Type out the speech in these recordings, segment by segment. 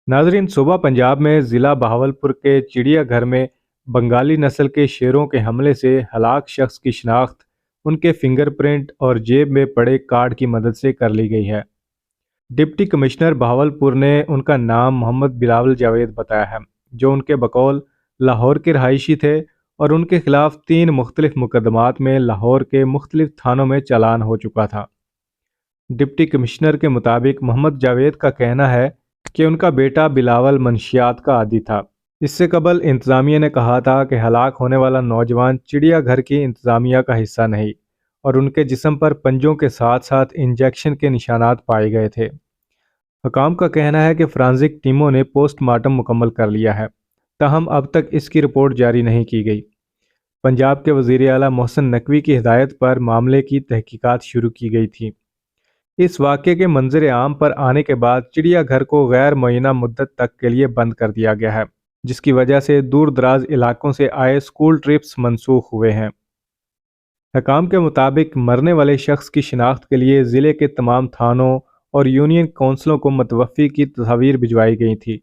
नाजरीन, सुबह पंजाब में ज़िला बहावलपुर के चिड़िया घर में बंगाली नस्ल के शेरों के हमले से हलाक शख्स की शिनाख्त उनके फिंगरप्रिंट और जेब में पड़े कार्ड की मदद से कर ली गई है। डिप्टी कमिश्नर बहावलपुर ने उनका नाम मोहम्मद बिलावल जावेद बताया है, जो उनके बकौल लाहौर के रहायशी थे और उनके खिलाफ 3 मुख्तलिफ मुकदमात में लाहौर के मुख्तलिफ थानों में चालान हो चुका था। डिप्टी कमिश्नर के मुताबिक मोहम्मद जावेद का कहना है कि उनका बेटा बिलावल मंशियात का आदी था। इससे कबल इंतज़ामिया ने कहा था कि हलाक होने वाला नौजवान चिड़ियाघर की इंतज़ामिया का हिस्सा नहीं और उनके जिस्म पर पंजों के साथ साथ इंजेक्शन के निशानात पाए गए थे। हुकाम का कहना है कि फ्रांसिक टीमों ने पोस्टमार्टम मुकम्मल कर लिया है, ताहम अब तक इसकी रिपोर्ट जारी नहीं की गई। पंजाब के वज़ीर आला मोहसिन नकवी की हिदायत पर मामले की तहकीकात शुरू की गई थी। इस वाक़े के मंजर आम पर आने के बाद चिड़ियाघर को गैर मुअय्यना मुद्दत तक के लिए बंद कर दिया गया है, जिसकी वजह से दूर दराज इलाकों से आए स्कूल ट्रिप्स मनसूख हुए हैं। हकाम के मुताबिक मरने वाले शख्स की शिनाख्त के लिए ज़िले के तमाम थानों और यूनियन काउंसिलों को मुतवफ़ी की तस्वीर भिजवाई गई थी,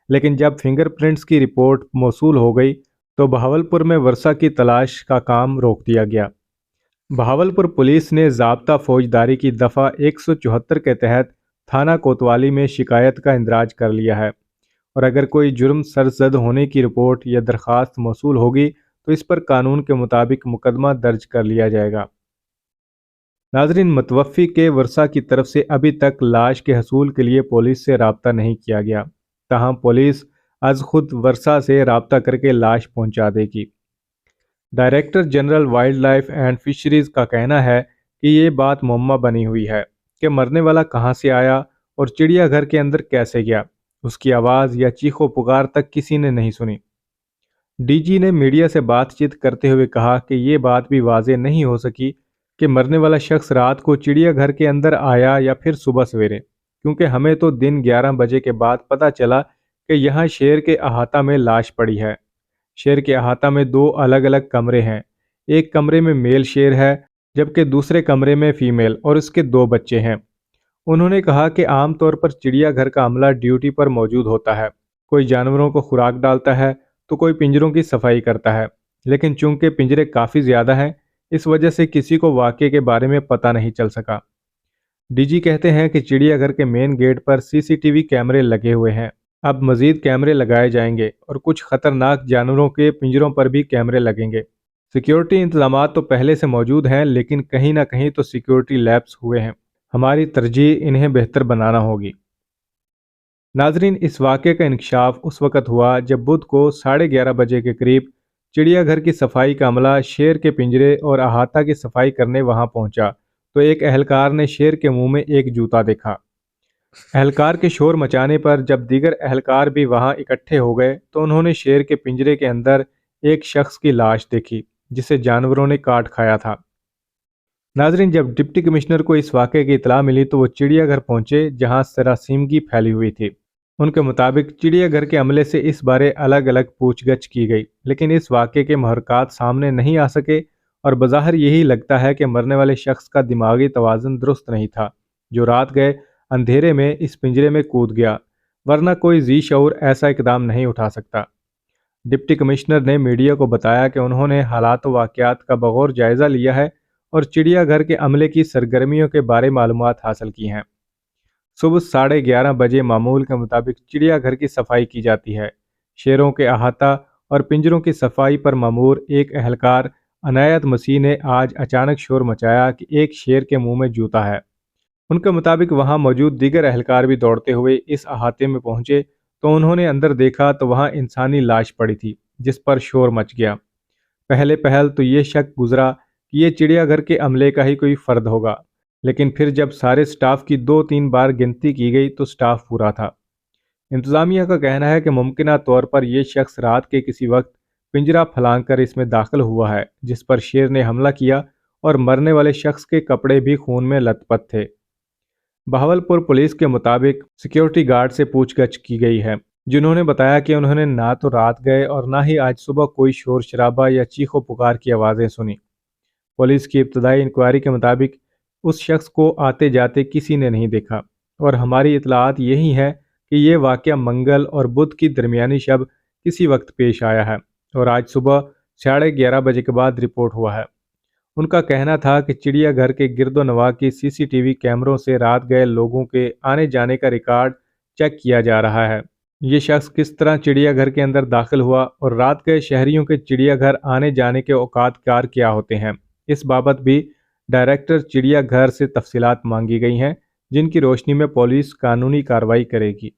लेकिन जब फिंगरप्रिंट्स की रिपोर्ट मौसूल हो गई तो बहावलपुर में वर्षा की तलाश का काम रोक दिया गया। बहावलपुर पुलिस ने ज़ाब्ता फौजदारी की दफ़ा 174 के तहत थाना कोतवाली में शिकायत का इंदराज कर लिया है और अगर कोई जुर्म सरजद होने की रिपोर्ट या दरख्वास्त मौसूल होगी तो इस पर कानून के मुताबिक मुकदमा दर्ज कर लिया जाएगा। नाजरीन, मुतवफ़ी के वर्षा की तरफ से अभी तक लाश के हसूल के लिए पुलिस से रब्ता नहीं किया गया, ताहम पुलिस आज खुद वर्षा से रब्ता करके लाश पहुंचा देगी। Director general wild life and fisheries का कहना है कि ये बात मुअम्मा बनी हुई है कि मरने वाला कहाँ से आया और चिड़ियाघर के अंदर कैसे गया। उसकी आवाज़ या चीखो पुकार तक किसी ने नहीं सुनी। डीजी ने मीडिया से बातचीत करते हुए कहा कि ये बात भी वाज़ेह नहीं हो सकी कि मरने वाला शख्स रात को चिड़ियाघर के अंदर आया या फिर सुबह सवेरे, क्योंकि हमें तो दिन 11 बजे के बाद पता चला कि यहाँ शेर के अहाता में लाश पड़ी है। शेर के अहाता में 2 अलग अलग कमरे हैं। एक कमरे में मेल शेर है जबकि दूसरे कमरे में फीमेल और उसके 2 बच्चे हैं। उन्होंने कहा कि आमतौर पर चिड़ियाघर का अमला ड्यूटी पर मौजूद होता है, कोई जानवरों को खुराक डालता है तो कोई पिंजरों की सफाई करता है, लेकिन चूंकि पिंजरे काफ़ी ज़्यादा हैं इस वजह से किसी को वाक़े के बारे में पता नहीं चल सका। डीजी कहते हैं कि चिड़ियाघर के मेन गेट पर सीसीटीवी कैमरे लगे हुए हैं। अब मजीद कैमरे लगाए जाएंगे और कुछ खतरनाक जानवरों के पिंजरों पर भी कैमरे लगेंगे। सिक्योरिटी इंतजाम तो पहले से मौजूद हैं, लेकिन कहीं ना कहीं तो सिक्योरिटी लैप्स हुए हैं। हमारी तरजीह इन्हें बेहतर बनाना होगी। नाजरीन, इस वाक़े का इंकशाफ उस वक़्त हुआ जब बुध को 11:30 बजे के करीब चिड़ियाघर की सफाई का अमला शेर के पिंजरे और अहाता की सफाई करने वहां पहुंचा तो एक एहलकार ने शेर के मुंह में एक जूता देखा। एहलकार के शोर मचाने पर जब दीगर एहलकार भी वहां इकट्ठे हो गए तो उन्होंने शेर के पिंजरे के अंदर एक शख्स की लाश देखी जिसे जानवरों ने काट खाया था। नाजरीन, जब डिप्टी कमिश्नर को इस वाक़े की इतला मिली तो वो चिड़ियाघर पहुंचे जहां सरासीमगी फैली हुई थी। उनके मुताबिक चिड़ियाघर के अमले से इस बारे अलग अलग पूछगछ की गई, लेकिन इस वाक़े के महरक़ात सामने नहीं आ सके और बज़ाहिर यही लगता है कि मरने वाले शख्स का दिमागी तवाज़ुन दुरुस्त नहीं था, जो रात गए अंधेरे में इस पिंजरे में कूद गया, वरना कोई जी शऊर ऐसा इकदाम नहीं उठा सकता। डिप्टी कमिश्नर ने मीडिया को बताया कि उन्होंने हालात व वाक़यात का बगौर जायज़ा लिया है और चिड़ियाघर के अमले की सरगर्मियों के बारे मालूमात हासिल की हैं। सुबह 11:30 बजे मामूल के मुताबिक चिड़ियाघर की सफाई की जाती है। शेरों के अहाता और पिंजरों की सफाई पर मामूर एक एहलकार अनायत मसीह ने आज अचानक शोर मचाया कि एक शेर के मुंह में जूता है। उनके मुताबिक वहां मौजूद दीगर एहलकार भी दौड़ते हुए इस अहाते में पहुंचे तो उन्होंने अंदर देखा तो वहां इंसानी लाश पड़ी थी, जिस पर शोर मच गया। पहले पहल तो ये शक गुजरा कि ये चिड़ियाघर के अमले का ही कोई फ़र्द होगा, लेकिन फिर जब सारे स्टाफ की 2-3 बार गिनती की गई तो स्टाफ पूरा था। इंतज़ामिया का कहना है कि मुमकिना तौर पर यह शख्स रात के किसी वक्त पिंजरा फलांग कर इसमें दाखिल हुआ है, जिस पर शेर ने हमला किया और मरने वाले शख्स के कपड़े भी खून में लथपथ थे। बहावलपुर पुलिस के मुताबिक सिक्योरिटी गार्ड से पूछगछ की गई है, जिन्होंने बताया कि उन्होंने ना तो रात गए और ना ही आज सुबह कोई शोर शराबा या चीखो पुकार की आवाज़ें सुनी। पुलिस की इब्तदाई इंक्वायरी के मुताबिक उस शख्स को आते जाते किसी ने नहीं देखा और हमारी इतलात यही है کہ یہ واقعہ منگل اور بدھ کی درمیانی شب کسی وقت پیش آیا ہے اور آج صبح 11:30 بجے کے بعد رپورٹ ہوا ہے۔ ان کا کہنا تھا کہ چڑیا گھر کے گرد و نواح کی CCTV کیمروں سے رات گئے لوگوں کے آنے جانے کا ریکارڈ چیک کیا جا رہا ہے۔ یہ شخص کس طرح چڑیا گھر کے اندر داخل ہوا اور رات گئے شہریوں کے چڑیا گھر آنے جانے کے اوقات کار کیا ہوتے ہیں، اس بابت بھی ڈائریکٹر چڑیا گھر سے تفصیلات مانگی گئی ہیں، جن کی روشنی میں پولیس قانونی کارروائی کرے گی۔